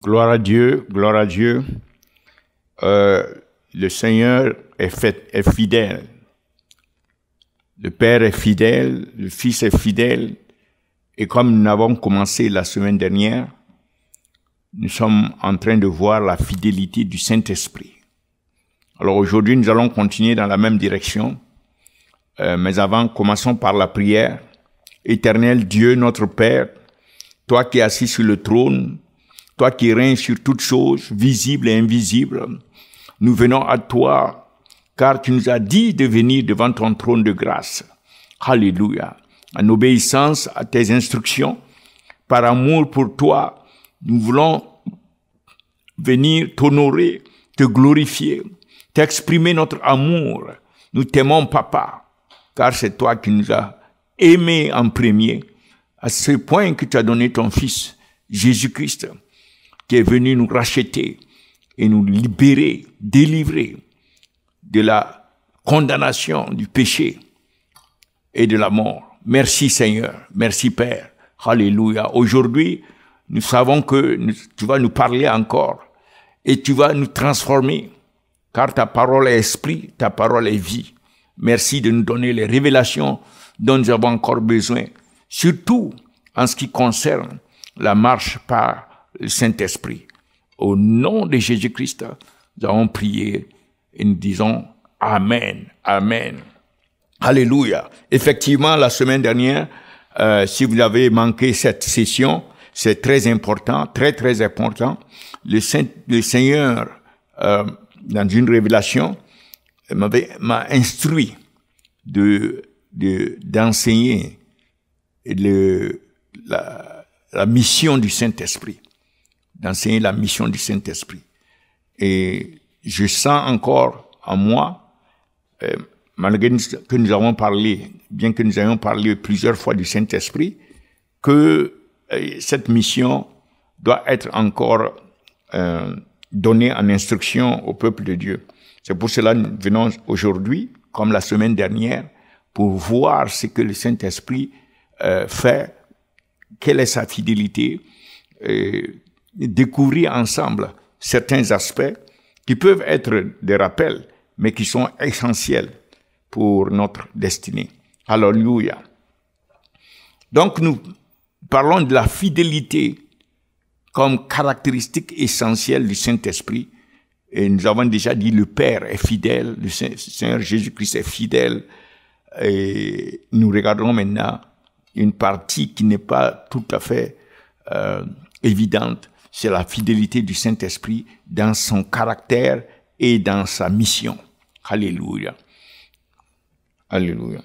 Gloire à Dieu, gloire à Dieu. Le Seigneur est fidèle. Le Père est fidèle, le Fils est fidèle. Et comme nous avons commencé la semaine dernière, nous sommes en train de voir la fidélité du Saint-Esprit. Alors aujourd'hui, nous allons continuer dans la même direction. Mais avant, commençons par la prière. Éternel Dieu, notre Père, toi qui es assis sur le trône, toi qui règnes sur toutes choses, visibles et invisibles, nous venons à toi, car tu nous as dit de venir devant ton trône de grâce. Alléluia. En obéissance à tes instructions, par amour pour toi, nous voulons venir t'honorer, te glorifier, t'exprimer notre amour. Nous t'aimons, Papa, car c'est toi qui nous as aimés en premier, à ce point que tu as donné ton Fils, Jésus-Christ, qui est venu nous racheter et nous libérer, délivrer de la condamnation du péché et de la mort. Merci Seigneur, merci Père. Alléluia. Aujourd'hui, nous savons que tu vas nous parler encore et tu vas nous transformer, car ta parole est esprit, ta parole est vie. Merci de nous donner les révélations dont nous avons encore besoin, surtout en ce qui concerne la marche par le Saint-Esprit. Au nom de Jésus-Christ, nous avons prié et nous disons Amen, Amen. Alléluia. Effectivement, la semaine dernière, si vous avez manqué cette session, c'est très important, très important. Le Seigneur, dans une révélation, m'a instruit d'enseigner la mission du Saint-Esprit, d'enseigner la mission du Saint-Esprit. Et je sens encore en moi, malgré que nous avons parlé, bien que nous ayons parlé plusieurs fois du Saint-Esprit, que cette mission doit être encore donnée en instruction au peuple de Dieu. C'est pour cela que nous venons aujourd'hui, comme la semaine dernière, pour voir ce que le Saint-Esprit fait, quelle est sa fidélité, découvrir ensemble certains aspects qui peuvent être des rappels, mais qui sont essentiels pour notre destinée. Alléluia. Donc nous parlons de la fidélité comme caractéristique essentielle du Saint-Esprit. Et nous avons déjà dit le Père est fidèle, le Seigneur Jésus-Christ est fidèle. Et nous regardons maintenant une partie qui n'est pas tout à fait évidente, c'est la fidélité du Saint-Esprit dans son caractère et dans sa mission. Alléluia. Alléluia.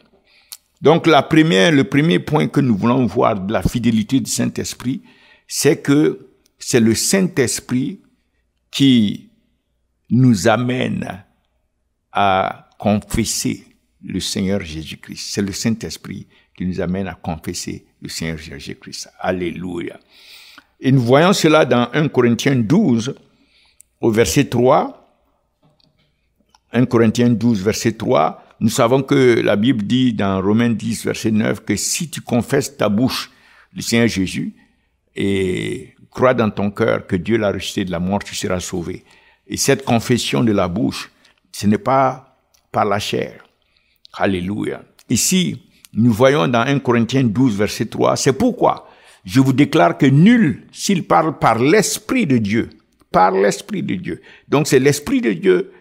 Donc le premier point que nous voulons voir de la fidélité du Saint-Esprit, c'est que c'est le Saint-Esprit qui nous amène à confesser le Seigneur Jésus-Christ. C'est le Saint-Esprit qui nous amène à confesser le Seigneur Jésus-Christ. Alléluia. Et nous voyons cela dans 1 Corinthiens 12, au verset 3. 1 Corinthiens 12, verset 3. Nous savons que la Bible dit dans Romains 10, verset 9, que si tu confesses ta bouche le Seigneur Jésus et crois dans ton cœur que Dieu l'a ressuscité de la mort, tu seras sauvé. Et cette confession de la bouche, ce n'est pas par la chair. Alléluia. Ici, nous voyons dans 1 Corinthiens 12, verset 3, c'est pourquoi je vous déclare que nul, s'il parle par l'Esprit de Dieu, par l'Esprit de Dieu. Donc c'est l'Esprit de Dieu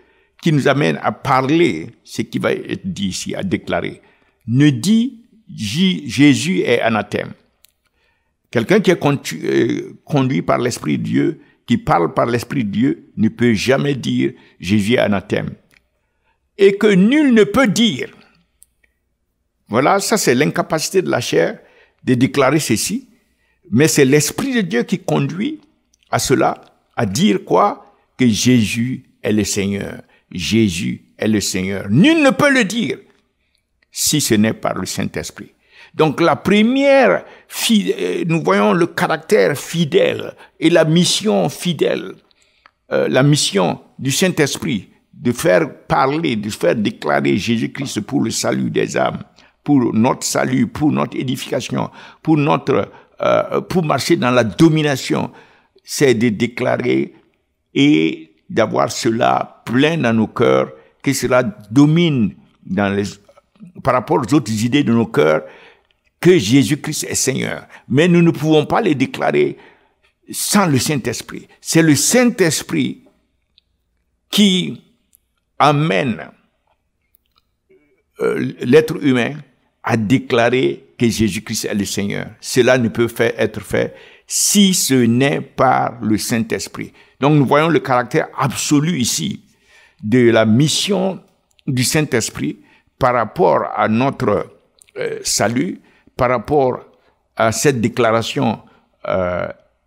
qui nous amène à parler ce qui va être dit ici, à déclarer. Ne dit Jésus est anathème. Quelqu'un qui est conduit par l'Esprit de Dieu, qui parle par l'Esprit de Dieu, ne peut jamais dire Jésus est anathème. Et que nul ne peut dire. Voilà, ça c'est l'incapacité de la chair de déclarer ceci. Mais c'est l'Esprit de Dieu qui conduit à cela, à dire quoi? Que Jésus est le Seigneur. Jésus est le Seigneur. Nul ne peut le dire si ce n'est par le Saint-Esprit. Donc la première, nous voyons le caractère fidèle et la mission fidèle, la mission du Saint-Esprit de faire parler, de faire déclarer Jésus-Christ pour le salut des âmes, pour notre salut, pour notre édification, pour marcher dans la domination. c'est de déclarer et d'avoir cela plein dans nos cœurs, que cela domine par rapport aux autres idées de nos cœurs, que Jésus-Christ est Seigneur. Mais nous ne pouvons pas les déclarer sans le Saint-Esprit. C'est le Saint-Esprit qui amène l'être humain à déclarer que Jésus-Christ est le Seigneur. Cela ne peut être fait si ce n'est par le Saint-Esprit. Donc nous voyons le caractère absolu ici de la mission du Saint-Esprit par rapport à notre salut, par rapport à cette déclaration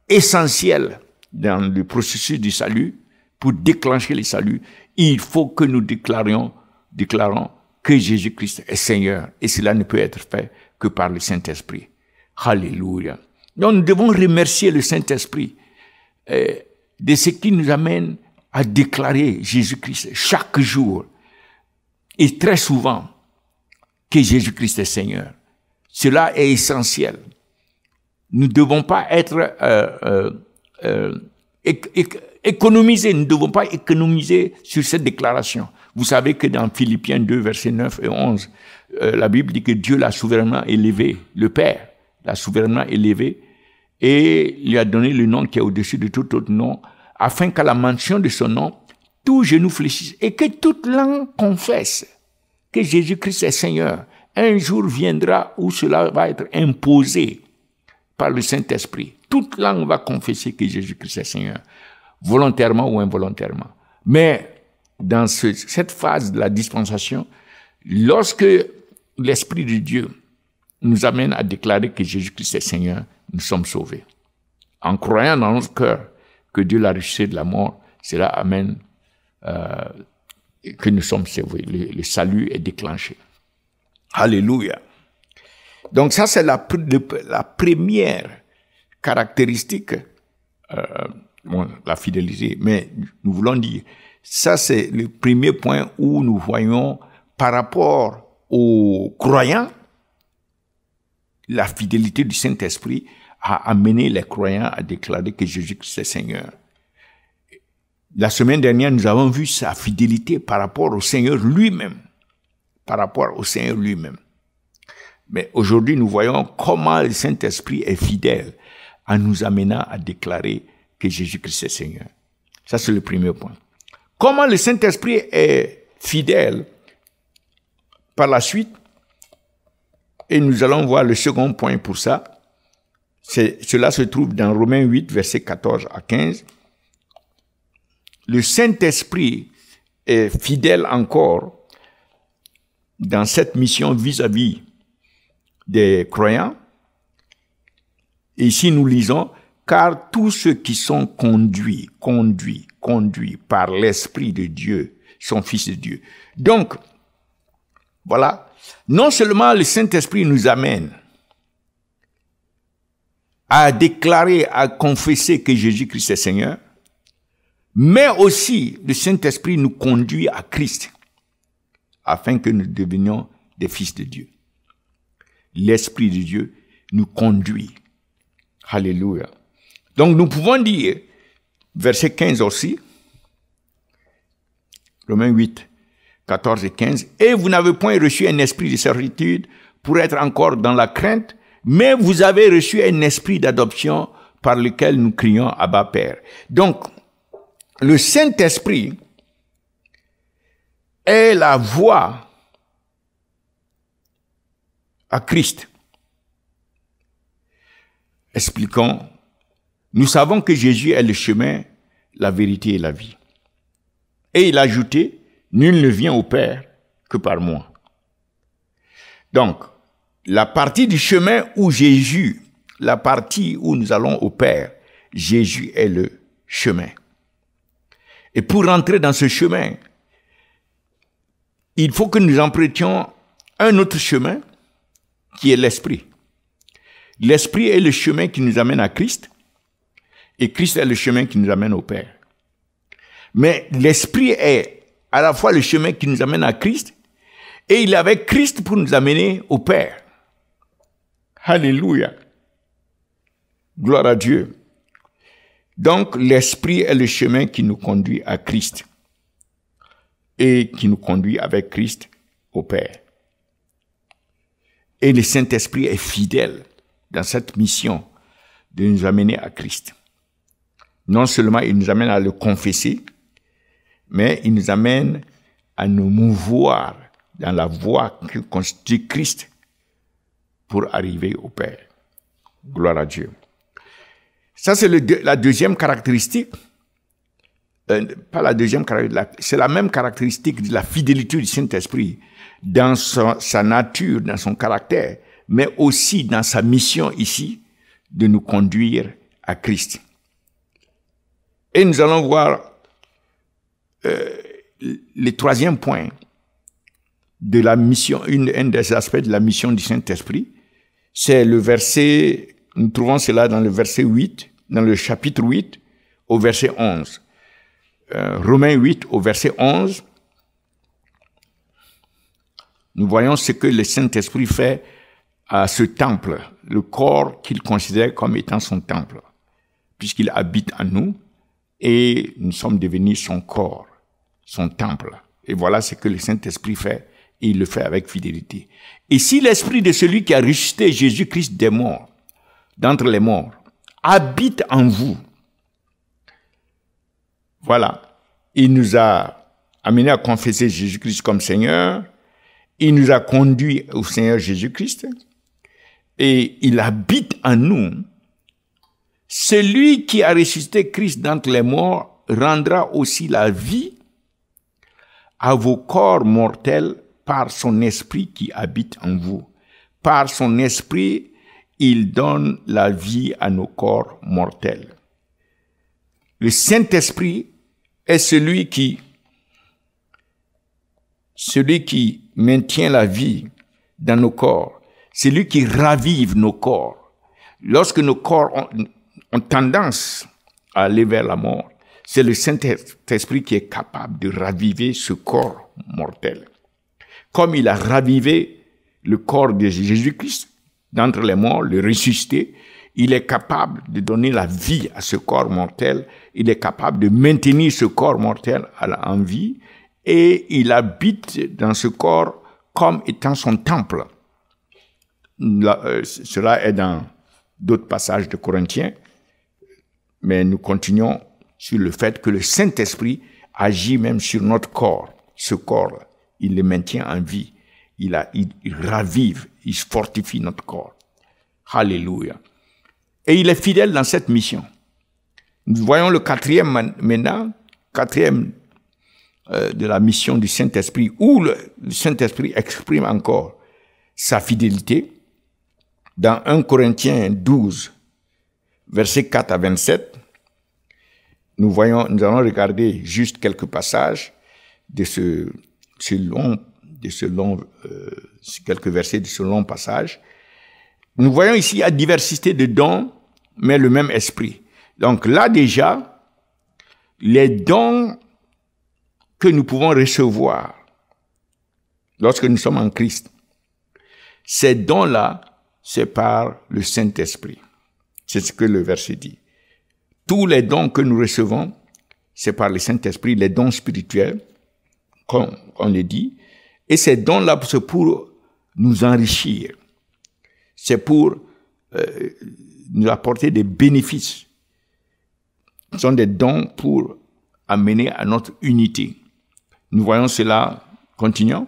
essentielle dans le processus du salut. Pour déclencher le salut, il faut que nous déclarons que Jésus-Christ est Seigneur. Et cela ne peut être fait que par le Saint-Esprit. Alléluia. Donc nous devons remercier le Saint-Esprit de ce qui nous amène à déclarer Jésus-Christ chaque jour et très souvent que Jésus-Christ est Seigneur. Cela est essentiel. Nous ne devons pas être économiser, nous ne devons pas économiser sur cette déclaration. Vous savez que dans Philippiens 2, versets 9 et 11, la Bible dit que Dieu l'a souverainement élevé, le Père l'a souverainement élevé, et lui a donné le nom qui est au-dessus de tout autre nom, afin qu'à la mention de son nom, tout genou fléchisse et que toute langue confesse que Jésus-Christ est Seigneur. Un jour viendra où cela va être imposé par le Saint-Esprit. Toute langue va confesser que Jésus-Christ est Seigneur, volontairement ou involontairement. Mais dans cette phase de la dispensation, lorsque l'Esprit de Dieu nous amène à déclarer que Jésus-Christ est Seigneur, nous sommes sauvés. En croyant dans notre cœur que Dieu l'a ressuscité de la mort, cela amène que nous sommes sauvés. Le salut est déclenché. Alléluia. Donc ça, c'est la première caractéristique, la fidélité. Mais nous voulons dire, ça c'est le premier point où nous voyons par rapport aux croyants, la fidélité du Saint-Esprit a amené les croyants à déclarer que Jésus-Christ est Seigneur. La semaine dernière, nous avons vu sa fidélité par rapport au Seigneur lui-même. Par rapport au Seigneur lui-même. Mais aujourd'hui, nous voyons comment le Saint-Esprit est fidèle en nous amenant à déclarer que Jésus-Christ est Seigneur. Ça, c'est le premier point. Comment le Saint-Esprit est fidèle par la suite, et nous allons voir le second point pour ça. Cela se trouve dans Romains 8, versets 14 à 15. Le Saint-Esprit est fidèle encore dans cette mission vis-à-vis des croyants. Et ici, nous lisons, car tous ceux qui sont conduits par l'Esprit de Dieu sont fils de Dieu. Donc, voilà, non seulement le Saint-Esprit nous amène à déclarer, à confesser que Jésus-Christ est Seigneur, mais aussi le Saint-Esprit nous conduit à Christ, afin que nous devenions des fils de Dieu. L'Esprit de Dieu nous conduit. Alléluia. Donc nous pouvons dire, verset 15 aussi, Romains 8, 14 et 15, « Et vous n'avez point reçu un esprit de servitude pour être encore dans la crainte, mais vous avez reçu un esprit d'adoption par lequel nous crions Abba Père. » Donc, le Saint-Esprit est la voie à Christ. Expliquons. Nous savons que Jésus est le chemin, la vérité et la vie. Et il a ajouté, nul ne vient au Père que par moi. Donc, la partie du chemin où Jésus, la partie où nous allons au Père, Jésus est le chemin. Et pour rentrer dans ce chemin, il faut que nous empruntions un autre chemin qui est l'Esprit. L'Esprit est le chemin qui nous amène à Christ et Christ est le chemin qui nous amène au Père. Mais l'Esprit est à la fois le chemin qui nous amène à Christ et il est avec Christ pour nous amener au Père. Alléluia. Gloire à Dieu. Donc, l'Esprit est le chemin qui nous conduit à Christ et qui nous conduit avec Christ au Père. Et le Saint-Esprit est fidèle dans cette mission de nous amener à Christ. Non seulement il nous amène à le confesser, mais il nous amène à nous mouvoir dans la voie que constitue Christ pour arriver au Père. Gloire à Dieu. Ça, c'est la deuxième caractéristique. Pas la deuxième caractéristique, c'est la même caractéristique de la fidélité du Saint-Esprit dans sa nature, dans son caractère, mais aussi dans sa mission ici de nous conduire à Christ. Et nous allons voir le troisième point de la mission, un des aspects de la mission du Saint-Esprit, c'est le verset, nous trouvons cela dans le verset 8, dans le chapitre 8, au verset 11. Romains 8, au verset 11, nous voyons ce que le Saint-Esprit fait à ce temple, le corps qu'il considère comme étant son temple, puisqu'il habite en nous et nous sommes devenus son corps, son temple. Et voilà ce que le Saint-Esprit fait, et il le fait avec fidélité. Et si l'Esprit de celui qui a ressuscité Jésus-Christ des morts, d'entre les morts, habite en vous, voilà, il nous a amenés à confesser Jésus-Christ comme Seigneur, il nous a conduits au Seigneur Jésus-Christ, et il habite en nous. Celui qui a ressuscité Christ d'entre les morts rendra aussi la vie à vos corps mortels par son esprit qui habite en vous. Par son esprit, il donne la vie à nos corps mortels. Le Saint-Esprit est celui qui maintient la vie dans nos corps, celui qui ravive nos corps. Lorsque nos corps ont tendance à aller vers la mort, c'est le Saint-Esprit qui est capable de raviver ce corps mortel. Comme il a ravivé le corps de Jésus-Christ d'entre les morts, le ressuscité, il est capable de donner la vie à ce corps mortel, il est capable de maintenir ce corps mortel en vie, et il habite dans ce corps comme étant son temple. Cela est dans d'autres passages de Corinthiens, mais nous continuons sur le fait que le Saint-Esprit agit même sur notre corps. Ce corps, il le maintient en vie, il ravive, il fortifie notre corps. Alléluia. Et il est fidèle dans cette mission. Nous voyons le quatrième de la mission du Saint-Esprit, où le Saint-Esprit exprime encore sa fidélité. Dans 1 Corinthiens 12, versets 4 à 27, nous allons regarder juste quelques passages de quelques versets de ce long passage. Nous voyons ici la diversité de dons, mais le même esprit. Donc là déjà, les dons que nous pouvons recevoir lorsque nous sommes en Christ, ces dons-là, c'est par le Saint-Esprit. C'est ce que le verset dit. Tous les dons que nous recevons, c'est par le Saint-Esprit, les dons spirituels, comme on le dit. Et ces dons-là, c'est pour nous enrichir. C'est pour nous apporter des bénéfices. Ce sont des dons pour amener à notre unité. Nous voyons cela, continuons.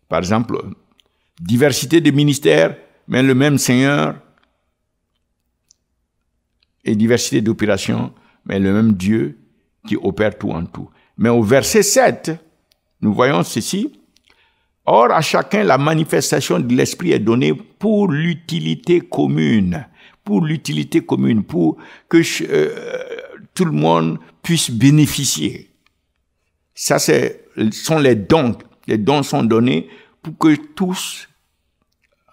Par exemple, diversité de ministères, mais le même Seigneur, et diversité d'opérations, mais le même Dieu qui opère tout en tout. Mais au verset 7, nous voyons ceci. Or, à chacun, la manifestation de l'Esprit est donnée pour l'utilité commune. Pour l'utilité commune, pour que tout le monde puisse bénéficier. Ça, sont les dons. Les dons sont donnés pour que tous,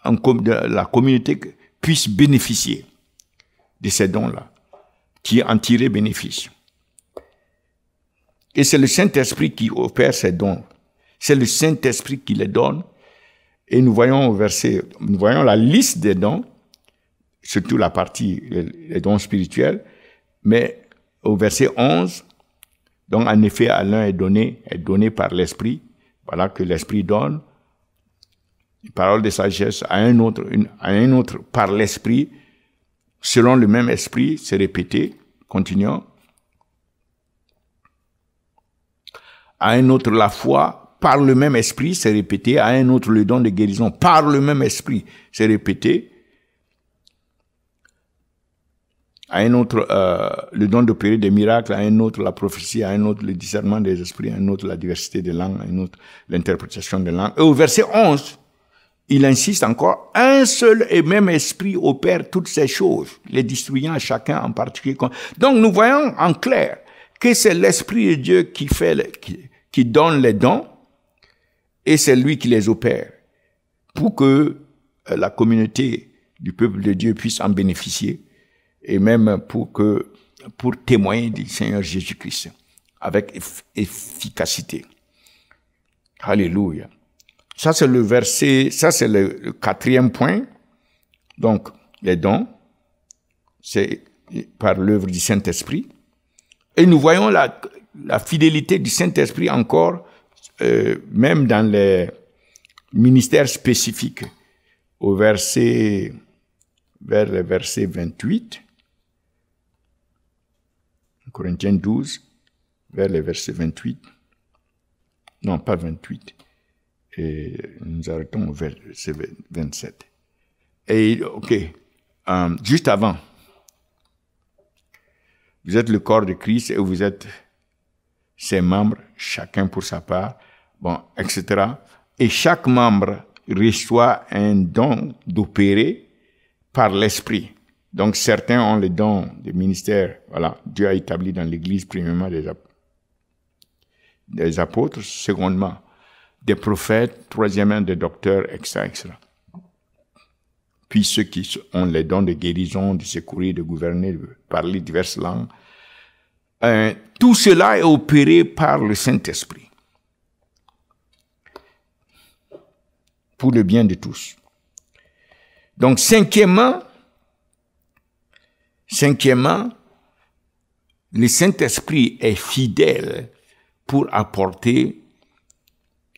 la communauté, puissent bénéficier de ces dons-là, qui en tirer bénéfice. Et c'est le Saint-Esprit qui opère ces dons. C'est le Saint-Esprit qui les donne. Et nous voyons la liste des dons. surtout la partie, les dons spirituels, mais au verset 11, donc en effet, à l'un est donné par l'Esprit, voilà que l'Esprit donne, une parole de sagesse, à un autre par l'Esprit, selon le même Esprit, c'est répété, continuons. À un autre la foi, par le même Esprit, c'est répété. À un autre le don de guérison, par le même Esprit, c'est répété. À un autre le don d'opérer des miracles, à un autre la prophétie, à un autre le discernement des esprits, à un autre la diversité des langues, à un autre l'interprétation des langues. Et au verset 11, il insiste encore, un seul et même esprit opère toutes ces choses, les distribuant à chacun en particulier. Donc nous voyons en clair que c'est l'Esprit de Dieu qui donne les dons et c'est lui qui les opère pour que la communauté du peuple de Dieu puisse en bénéficier et même pour témoigner du Seigneur Jésus-Christ avec efficacité. Alléluia. Ça, c'est le verset, ça, c'est le 4e point. Donc, les dons, c'est par l'œuvre du Saint-Esprit. Et nous voyons la fidélité du Saint-Esprit encore, même dans les ministères spécifiques, vers le verset 28, Corinthiens 12, vers le verset 28. Non, pas 28. Et nous arrêtons au verset 27. Et, juste avant, vous êtes le corps de Christ et vous êtes ses membres, chacun pour sa part, etc. Et chaque membre reçoit un don d'opérer par l'Esprit. Donc, certains ont le don des ministères, voilà, Dieu a établi dans l'Église, premièrement, des apôtres, secondement, des prophètes, troisièmement, des docteurs, etc. Puis ceux qui ont les dons de guérison, de secourir, de gouverner, de parler diverses langues. Tout cela est opéré par le Saint-Esprit. Pour le bien de tous. Donc, cinquièmement, le Saint-Esprit est fidèle pour apporter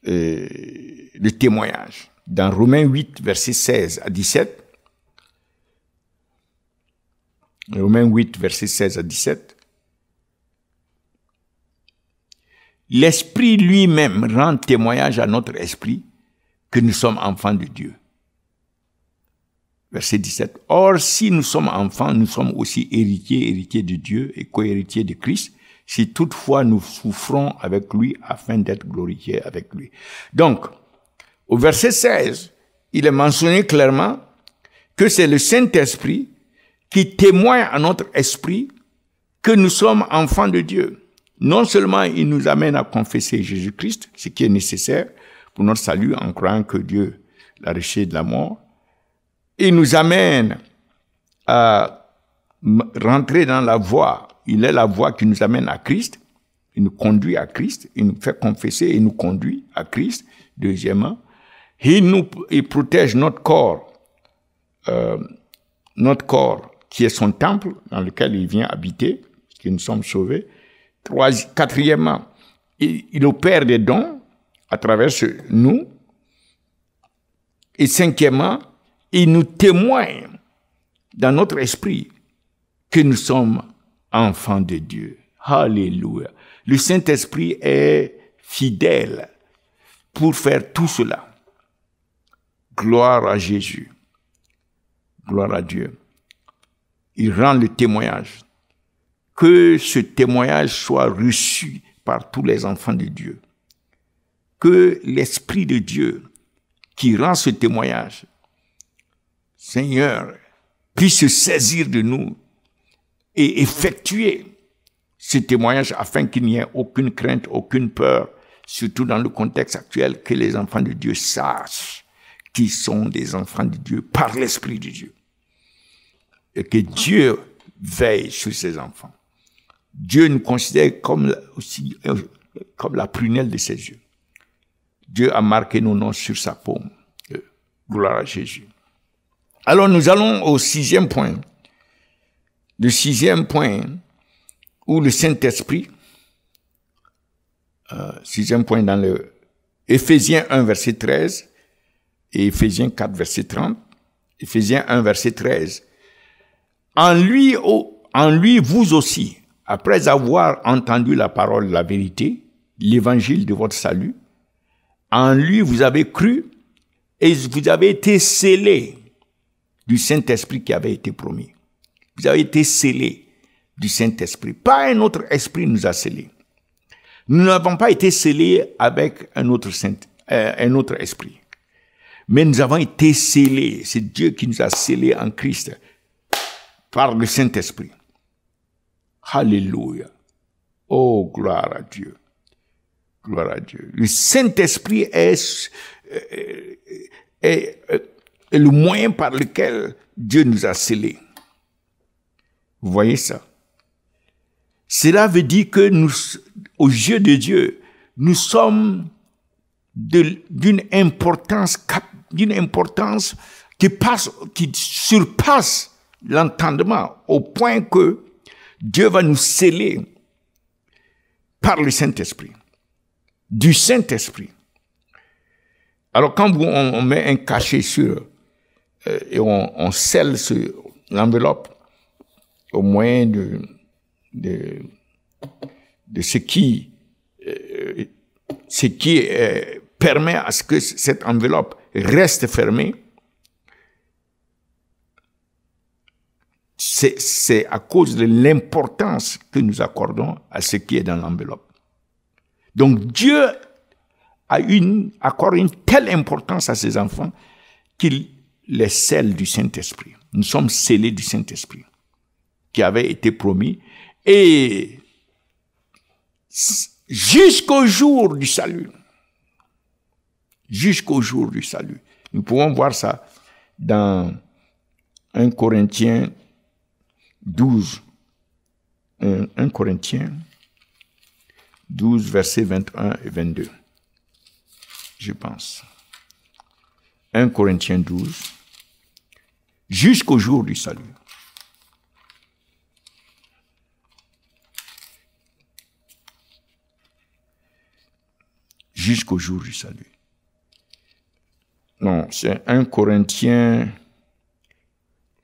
le témoignage. Dans Romains 8, versets 16 à 17, Romains 8, versets 16 à 17, l'Esprit lui-même rend témoignage à notre esprit que nous sommes enfants de Dieu. Verset 17. Or, si nous sommes enfants, nous sommes aussi héritiers de Dieu et co-héritiers de Christ, si toutefois nous souffrons avec lui afin d'être glorifiés avec lui. Donc, au verset 16, il est mentionné clairement que c'est le Saint-Esprit qui témoigne à notre esprit que nous sommes enfants de Dieu. Non seulement il nous amène à confesser Jésus-Christ, ce qui est nécessaire pour notre salut en croyant que Dieu l'a racheté de la mort, il nous amène à rentrer dans la voie. Il est la voie qui nous amène à Christ. Il nous conduit à Christ. Il nous fait confesser et nous conduit à Christ. Deuxièmement, il protège notre corps qui est son temple dans lequel il vient habiter, que nous sommes sauvés. Quatrièmement, il opère des dons à travers nous. Et cinquièmement, il nous témoigne dans notre esprit que nous sommes enfants de Dieu. Alléluia. Le Saint-Esprit est fidèle pour faire tout cela. Gloire à Jésus. Gloire à Dieu. Il rend le témoignage. Que ce témoignage soit reçu par tous les enfants de Dieu. Que l'Esprit de Dieu qui rend ce témoignage, Seigneur, puisse se saisir de nous et effectuer ce témoignage afin qu'il n'y ait aucune crainte, aucune peur, surtout dans le contexte actuel, que les enfants de Dieu sachent qu'ils sont des enfants de Dieu par l'Esprit de Dieu. Et que Dieu veille sur ses enfants. Dieu nous considère comme la prunelle de ses yeux. Dieu a marqué nos noms sur sa paume. Gloire à Jésus. Alors nous allons au 6e point. Le 6e point où le Saint-Esprit, 6e point dans le Éphésiens 1, verset 13 et Éphésiens 4, verset 30. Éphésiens 1, verset 13. En lui, vous aussi, après avoir entendu la parole de la vérité, l'évangile de votre salut, en lui vous avez cru et vous avez été scellés du Saint-Esprit qui avait été promis. Vous avez été scellés du Saint-Esprit. Pas un autre esprit nous a scellés. Nous n'avons pas été scellés avec un autre esprit. Mais nous avons été scellés. C'est Dieu qui nous a scellés en Christ par le Saint-Esprit. Alléluia. Oh, gloire à Dieu. Gloire à Dieu. Le Saint-Esprit est le moyen par lequel Dieu nous a scellés. Vous voyez ça? Cela veut dire que nous, aux yeux de Dieu, nous sommes d'une importance qui surpasse l'entendement, au point que Dieu va nous sceller par le Saint-Esprit, du Saint-Esprit. Alors quand on met un cachet sur et on scelle l'enveloppe au moyen de ce qui permet à ce que cette enveloppe reste fermée, c'est à cause de l'importance que nous accordons à ce qui est dans l'enveloppe. Donc Dieu accorde une telle importance à ses enfants qu'il les scelle du Saint-Esprit. Nous sommes scellés du Saint-Esprit qui avait été promis et jusqu'au jour du salut. Jusqu'au jour du salut. Nous pouvons voir ça dans 1 Corinthiens 12. 1 Corinthiens 12, versets 21 et 22. Je pense. 1 Corinthiens 12. Jusqu'au jour du salut. Jusqu'au jour du salut. Non, c'est 1 Corinthiens...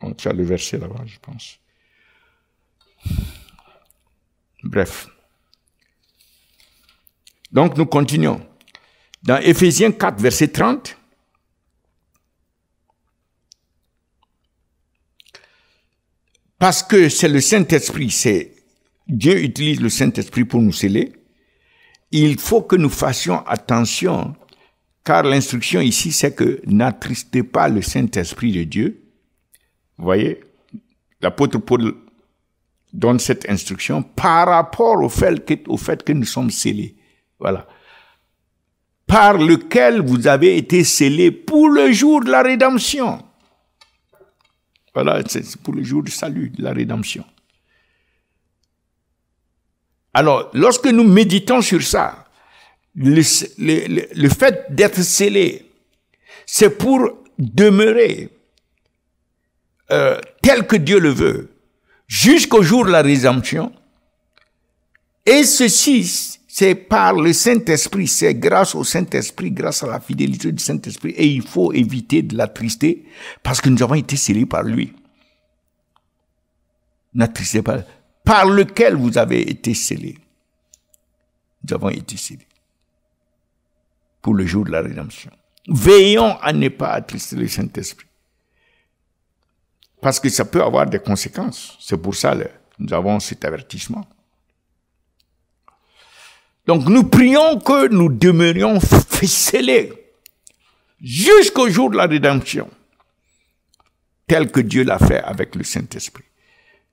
On tient le verset là-bas, je pense. Bref. Donc, nous continuons. Dans Éphésiens 4, verset 30, parce que c'est le Saint-Esprit, Dieu utilise le Saint-Esprit pour nous sceller, il faut que nous fassions attention, car l'instruction ici, c'est que n'attristez pas le Saint-Esprit de Dieu. Vous voyez, l'apôtre Paul donne cette instruction par rapport au fait que nous sommes scellés. Voilà. Par lequel vous avez été scellés pour le jour de la rédemption. Voilà, c'est pour le jour du salut, de la rédemption. Alors, lorsque nous méditons sur ça, le fait d'être scellé, c'est pour demeurer tel que Dieu le veut, jusqu'au jour de la rédemption. Et ceci, c'est par le Saint-Esprit, c'est grâce au Saint-Esprit, grâce à la fidélité du Saint-Esprit. Et il faut éviter de l'attrister, parce que nous avons été scellés par lui. N'attristez pas, par lequel vous avez été scellés. Nous avons été scellés pour le jour de la rédemption. Veillons à ne pas attrister le Saint-Esprit. Parce que ça peut avoir des conséquences. C'est pour ça que nous avons cet avertissement. Donc nous prions que nous demeurions scellés jusqu'au jour de la rédemption, tel que Dieu l'a fait avec le Saint-Esprit.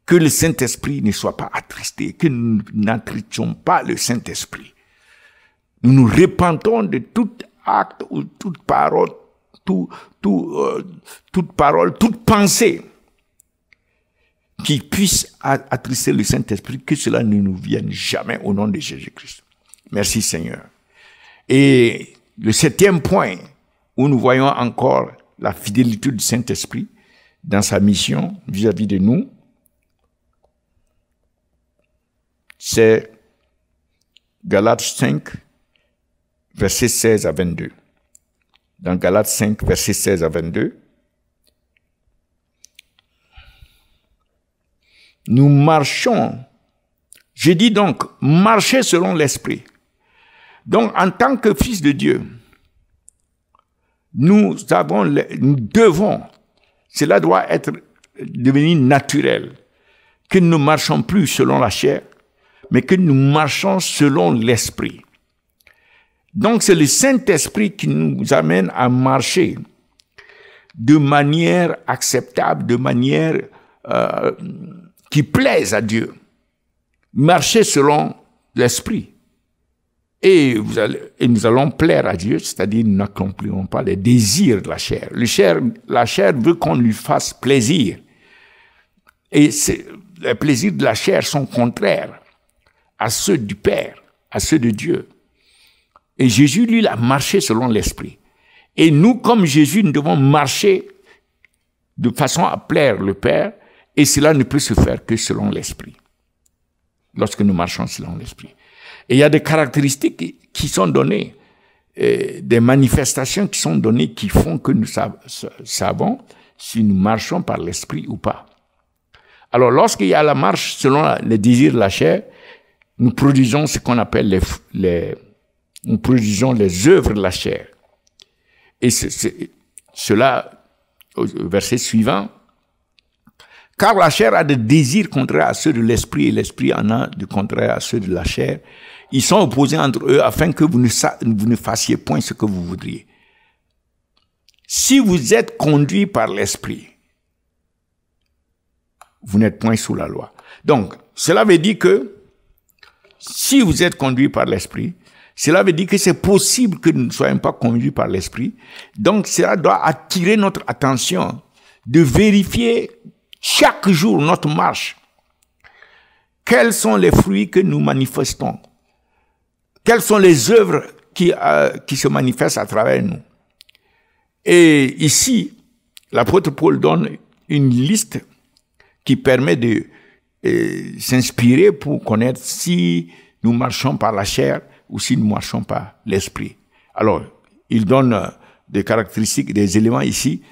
Que le Saint-Esprit ne soit pas attristé, que nous n'attristions pas le Saint-Esprit. Nous nous repentons de tout acte ou toute parole, toute pensée qui puisse attrister le Saint-Esprit, que cela ne nous vienne jamais au nom de Jésus-Christ. Merci Seigneur. Et le 7e point, où nous voyons encore la fidélité du Saint-Esprit, dans sa mission vis-à-vis de nous, c'est Galates 5, versets 16 à 22. Dans Galates 5, versets 16 à 22, nous marchons, je dis donc, marcher selon l'Esprit. Donc, en tant que fils de Dieu, nous devons, cela doit devenir naturel, que nous ne marchons plus selon la chair, mais que nous marchons selon l'Esprit. Donc, c'est le Saint-Esprit qui nous amène à marcher de manière acceptable, de manière qui plaise à Dieu. Marcher selon l'Esprit. Et nous allons plaire à Dieu, c'est-à-dire nous n'accomplirons pas les désirs de la chair. La chair veut qu'on lui fasse plaisir. Et les plaisirs de la chair sont contraires à ceux du Père, à ceux de Dieu. Et Jésus, lui, a marché selon l'Esprit. Et nous, comme Jésus, nous devons marcher de façon à plaire le Père, et cela ne peut se faire que selon l'Esprit. Lorsque nous marchons selon l'Esprit. Et il y a des caractéristiques qui sont données, des manifestations qui sont données qui font que nous savons si nous marchons par l'Esprit ou pas. Alors, lorsqu'il y a la marche selon les désirs de la chair, nous produisons ce qu'on appelle nous produisons les œuvres de la chair. Et cela, au verset suivant, car la chair a des désirs contraires à ceux de l'esprit et l'esprit en a de contraires à ceux de la chair. Ils sont opposés entre eux afin que vous ne fassiez point ce que vous voudriez. Si vous êtes conduit par l'esprit, vous n'êtes point sous la loi. Donc, cela veut dire que si vous êtes conduit par l'esprit, cela veut dire que c'est possible que nous ne soyons pas conduits par l'esprit. Donc, cela doit attirer notre attention de vérifier chaque jour notre marche. Quels sont les fruits que nous manifestons? Quelles sont les œuvres qui se manifestent à travers nous? Et ici, l'apôtre Paul donne une liste qui permet de s'inspirer pour connaître si nous marchons par la chair ou si nous marchons par l'esprit. Alors, il donne des caractéristiques, des éléments ici.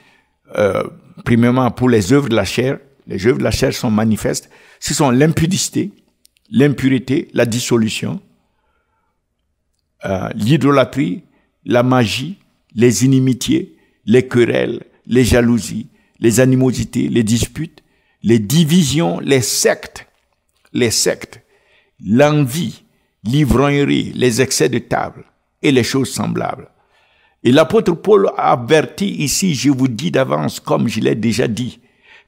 Premièrement, pour les œuvres de la chair, les œuvres de la chair sont manifestes. Ce sont l'impudicité, l'impureté, la dissolution, l'idolâtrie, la magie, les inimitiés, les querelles, les jalousies, les animosités, les disputes, les divisions, les sectes, l'envie, l'ivrognerie, les excès de table et les choses semblables. Et l'apôtre Paul a averti ici, je vous dis d'avance, comme je l'ai déjà dit,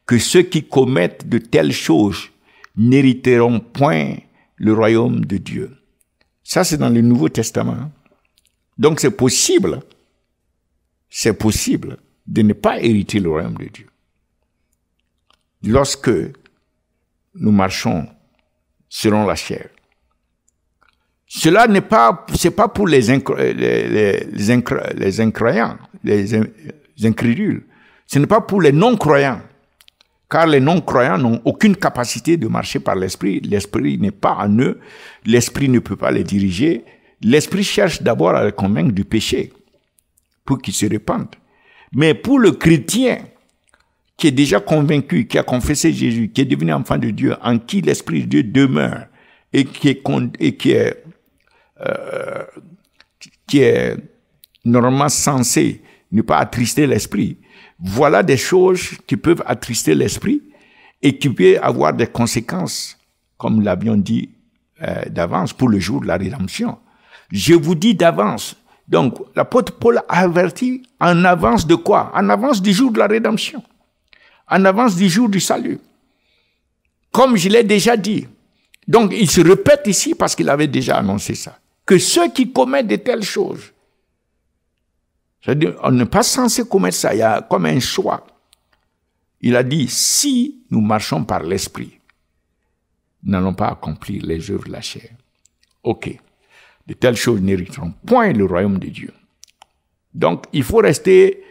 que ceux qui commettent de telles choses n'hériteront point le royaume de Dieu. Ça, c'est dans le Nouveau Testament. Donc, c'est possible de ne pas hériter le royaume de Dieu. Lorsque nous marchons selon la chair. Cela c'est pas pour les incroyants, les incrédules. Ce n'est pas pour les non-croyants. Car les non-croyants n'ont aucune capacité de marcher par l'esprit. L'esprit n'est pas en eux. L'esprit ne peut pas les diriger. L'esprit cherche d'abord à les convaincre du péché pour qu'ils se répandent. Mais pour le chrétien qui est déjà convaincu, qui a confessé Jésus, qui est devenu enfant de Dieu, en qui l'Esprit de Dieu demeure et qui est normalement censé ne pas attrister l'Esprit, voilà des choses qui peuvent attrister l'Esprit et qui peuvent avoir des conséquences, comme nous l'avions dit d'avance, pour le jour de la rédemption. Je vous dis d'avance. Donc, l'apôtre Paul a averti en avance de quoi? En avance du jour de la rédemption. En avance du jour du salut. Comme je l'ai déjà dit. Donc, il se répète ici parce qu'il avait déjà annoncé ça. Que ceux qui commettent de telles choses, c'est-à-dire, on n'est pas censé commettre ça, il y a comme un choix. Il a dit, si nous marchons par l'esprit, nous n'allons pas accomplir les œuvres de la chair. Ok. De telles choses n'hériteront point le royaume de Dieu. Donc, il faut rester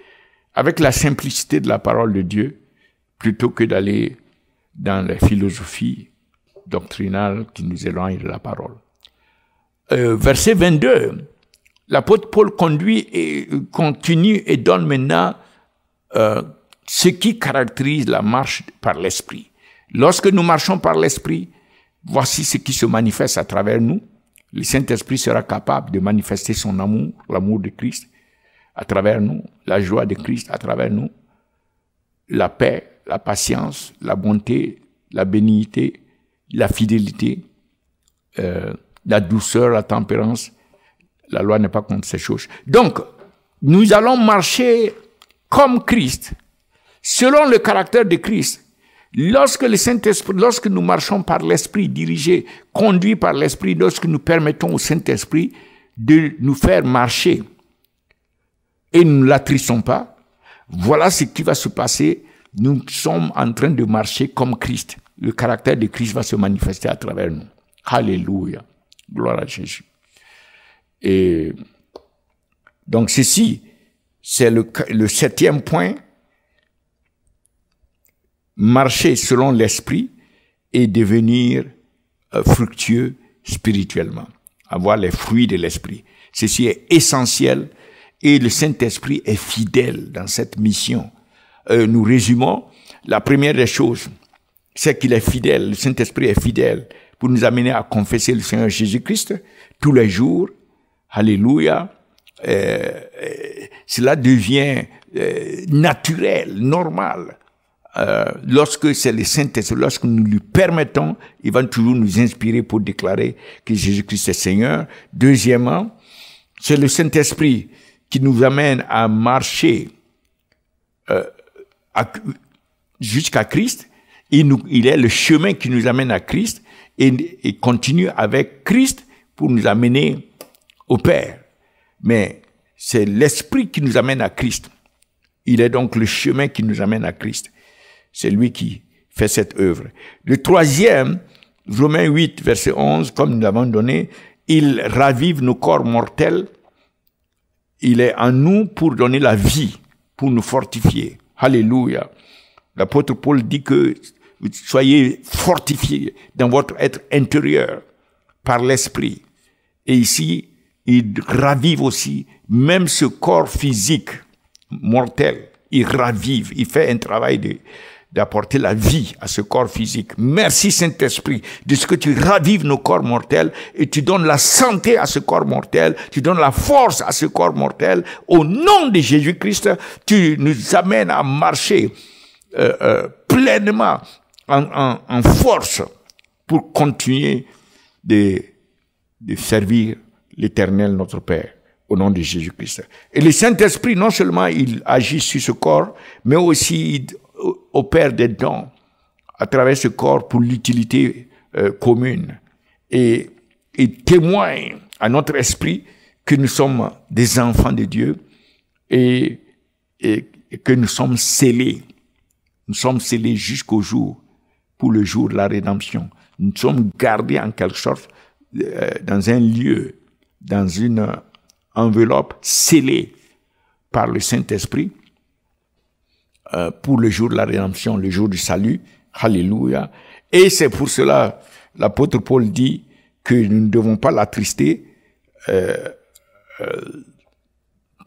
avec la simplicité de la parole de Dieu plutôt que d'aller dans les philosophies doctrinales qui nous éloignent de la parole. Verset 22, l'apôtre Paul continue et donne maintenant ce qui caractérise la marche par l'esprit. Lorsque nous marchons par l'esprit, voici ce qui se manifeste à travers nous. Le Saint-Esprit sera capable de manifester son amour, l'amour de Christ à travers nous, la joie de Christ à travers nous, la paix, la patience, la bonté, la bénignité, la fidélité, la douceur, la tempérance. La loi n'est pas contre ces choses. Donc, nous allons marcher comme Christ, selon le caractère de Christ. Lorsque le Saint-Esprit, lorsque nous marchons par l'Esprit, dirigés, conduits par l'Esprit, lorsque nous permettons au Saint-Esprit de nous faire marcher et nous ne l'attristons pas, voilà ce qui va se passer. Nous sommes en train de marcher comme Christ. Le caractère de Christ va se manifester à travers nous. Alléluia. Gloire à Jésus. Et donc ceci, c'est le 7e point. Marcher selon l'esprit et devenir fructueux spirituellement. Avoir les fruits de l'esprit. Ceci est essentiel et le Saint-Esprit est fidèle dans cette mission. Nous résumons, la première des choses, c'est qu'il est fidèle, le Saint-Esprit est fidèle pour nous amener à confesser le Seigneur Jésus-Christ tous les jours. Alléluia. Cela devient naturel, normal. Lorsque c'est le Saint-Esprit, lorsque nous lui permettons, il va toujours nous inspirer pour déclarer que Jésus-Christ est Seigneur. Deuxièmement, c'est le Saint-Esprit qui nous amène à marcher jusqu'à Christ. Il est le chemin qui nous amène à Christ et continue avec Christ pour nous amener au Père. Mais c'est l'Esprit qui nous amène à Christ. Il est donc le chemin qui nous amène à Christ. C'est lui qui fait cette œuvre. Le troisième, Romains 8, verset 11, comme nous l'avons donné, il ravive nos corps mortels. Il est en nous pour donner la vie, pour nous fortifier. Alléluia. L'apôtre Paul dit que soyez fortifiés dans votre être intérieur par l'esprit. Et ici, il ravive aussi même ce corps physique mortel. Il ravive, il fait un travail d'apporter la vie à ce corps physique. Merci Saint-Esprit de ce que tu ravives nos corps mortels et tu donnes la santé à ce corps mortel, tu donnes la force à ce corps mortel. Au nom de Jésus-Christ, tu nous amènes à marcher pleinement en force pour continuer de servir l'Éternel, notre Père, au nom de Jésus-Christ. Et le Saint-Esprit, non seulement il agit sur ce corps, mais aussi il opère des dons à travers ce corps pour l'utilité commune. Et il témoigne à notre esprit que nous sommes des enfants de Dieu et que nous sommes scellés. Nous sommes scellés jusqu'au jour, pour le jour de la rédemption. Nous sommes gardés en quelque sorte dans un lieu, dans une enveloppe scellée par le Saint-Esprit pour le jour de la rédemption, le jour du salut. Alléluia. Et c'est pour cela, l'apôtre Paul dit que nous ne devons pas l'attrister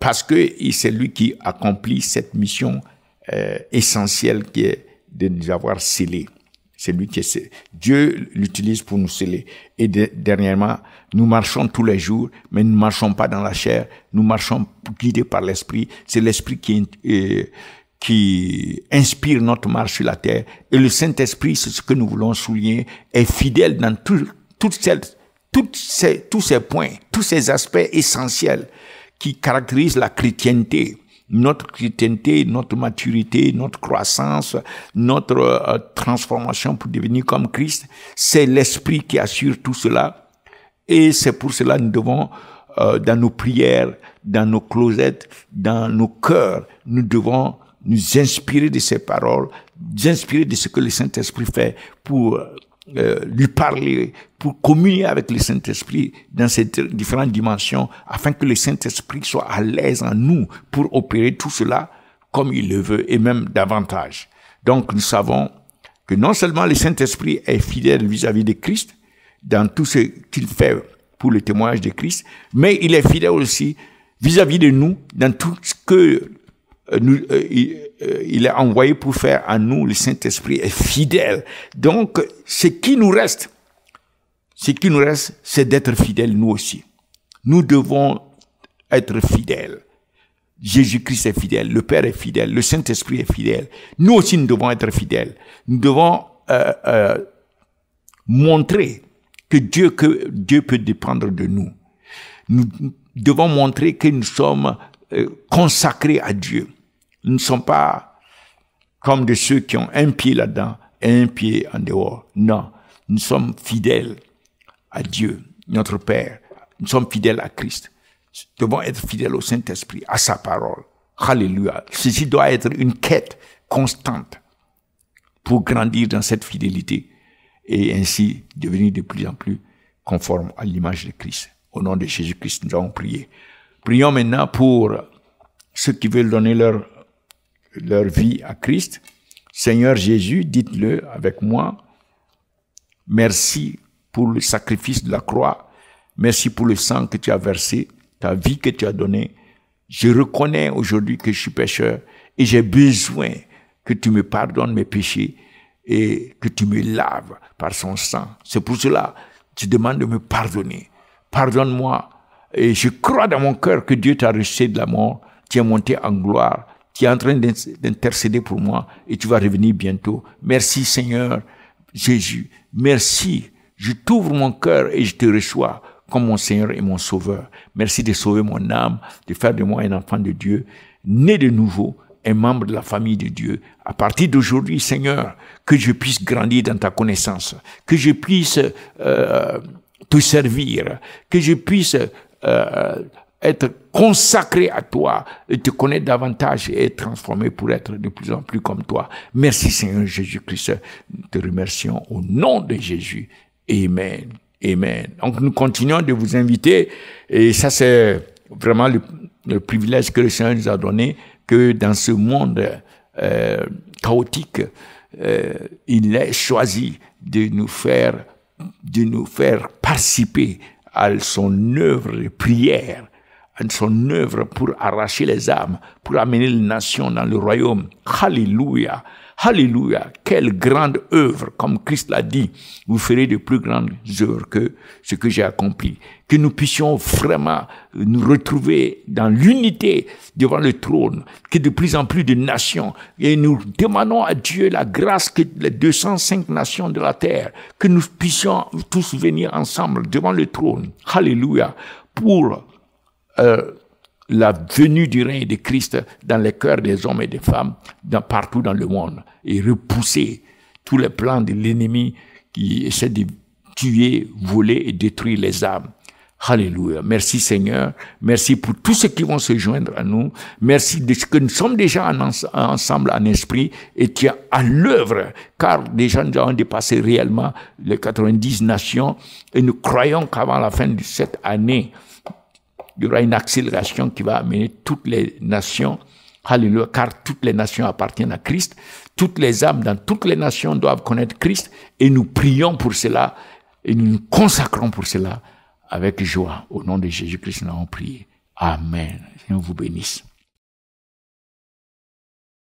parce que c'est lui qui accomplit cette mission essentielle qui est de nous avoir scellés. C'est lui qui est Dieu l'utilise pour nous sceller. Et dernièrement, nous marchons tous les jours, mais nous ne marchons pas dans la chair. Nous marchons guidés par l'Esprit. C'est l'Esprit qui inspire notre marche sur la terre. Et le Saint-Esprit, c'est ce que nous voulons souligner, est fidèle dans tous ces points, tous ces aspects essentiels qui caractérisent la chrétienté. Notre chrétienté, notre maturité, notre croissance, notre transformation pour devenir comme Christ, c'est l'Esprit qui assure tout cela. Et c'est pour cela que nous devons, dans nos prières, dans nos closettes, dans nos cœurs, nous devons nous inspirer de ces paroles, nous inspirer de ce que le Saint-Esprit fait pour lui parler, pour communier avec le Saint-Esprit dans ces différentes dimensions, afin que le Saint-Esprit soit à l'aise en nous pour opérer tout cela comme il le veut et même davantage. Donc nous savons que non seulement le Saint-Esprit est fidèle vis-à-vis de Christ, dans tout ce qu'il fait pour le témoignage de Christ, mais il est fidèle aussi vis-à-vis de nous, dans tout ce que il est envoyé pour faire à nous. Le Saint-Esprit est fidèle. Donc, ce qui nous reste, c'est d'être fidèles nous aussi. Nous devons être fidèles. Jésus-Christ est fidèle, le Père est fidèle, le Saint-Esprit est fidèle. Nous aussi, nous devons être fidèles. Nous devons montrer que Dieu peut dépendre de nous. Nous devons montrer que nous sommes consacrés à Dieu. Nous ne sommes pas comme de ceux qui ont un pied là-dedans et un pied en dehors. Non, nous sommes fidèles à Dieu, notre Père. Nous sommes fidèles à Christ. Nous devons être fidèles au Saint-Esprit, à sa parole. Alléluia. Ceci doit être une quête constante pour grandir dans cette fidélité et ainsi devenir de plus en plus conforme à l'image de Christ. Au nom de Jésus-Christ, nous avons prié. Prions maintenant pour ceux qui veulent donner leur vie à Christ. Seigneur Jésus, dites-le avec moi. Merci pour le sacrifice de la croix. Merci pour le sang que tu as versé, ta vie que tu as donnée. Je reconnais aujourd'hui que je suis pécheur et j'ai besoin que tu me pardonnes mes péchés et que tu me laves par son sang. C'est pour cela que je demande de me pardonner. Pardonne-moi. Et je crois dans mon cœur que Dieu t'a ressuscité de la mort. Tu es monté en gloire. Tu es en train d'intercéder pour moi et tu vas revenir bientôt. Merci Seigneur Jésus. Merci. Je t'ouvre mon cœur et je te reçois comme mon Seigneur et mon Sauveur. Merci de sauver mon âme, de faire de moi un enfant de Dieu, né de nouveau, un membre de la famille de Dieu. À partir d'aujourd'hui, Seigneur, que je puisse grandir dans ta connaissance, que je puisse te servir, que je puisse être consacré à toi et te connaître davantage et être transformé pour être de plus en plus comme toi. Merci Seigneur Jésus-Christ. Nous te remercions au nom de Jésus. Amen. Amen. Donc nous continuons de vous inviter et ça c'est vraiment le privilège que le Seigneur nous a donné, que dans ce monde chaotique, il a choisi de nous faire participer à son œuvre de prière, à son œuvre pour arracher les âmes, pour amener les nations dans le royaume. Alléluia. Alléluia. Quelle grande œuvre. Comme Christ l'a dit, vous ferez de plus grandes œuvres que ce que j'ai accompli. Que nous puissions vraiment nous retrouver dans l'unité devant le trône. Que de plus en plus de nations. Et nous demandons à Dieu la grâce que les 205 nations de la terre, que nous puissions tous venir ensemble devant le trône. Alléluia. Pour la venue du règne de Christ dans les cœurs des hommes et des femmes partout dans le monde et repousser tous les plans de l'ennemi qui essaie de tuer, voler et détruire les âmes. Alléluia. Merci Seigneur. Merci pour tous ceux qui vont se joindre à nous. Merci de ce que nous sommes déjà ensemble en esprit et tu es à l'œuvre car déjà nous avons dépassé réellement les 90 nations et nous croyons qu'avant la fin de cette année, il y aura une accélération qui va amener toutes les nations, alléluia, car toutes les nations appartiennent à Christ, toutes les âmes dans toutes les nations doivent connaître Christ, et nous prions pour cela, et nous nous consacrons pour cela, avec joie. Au nom de Jésus-Christ, nous avons prié. Amen. Seigneur vous bénisse.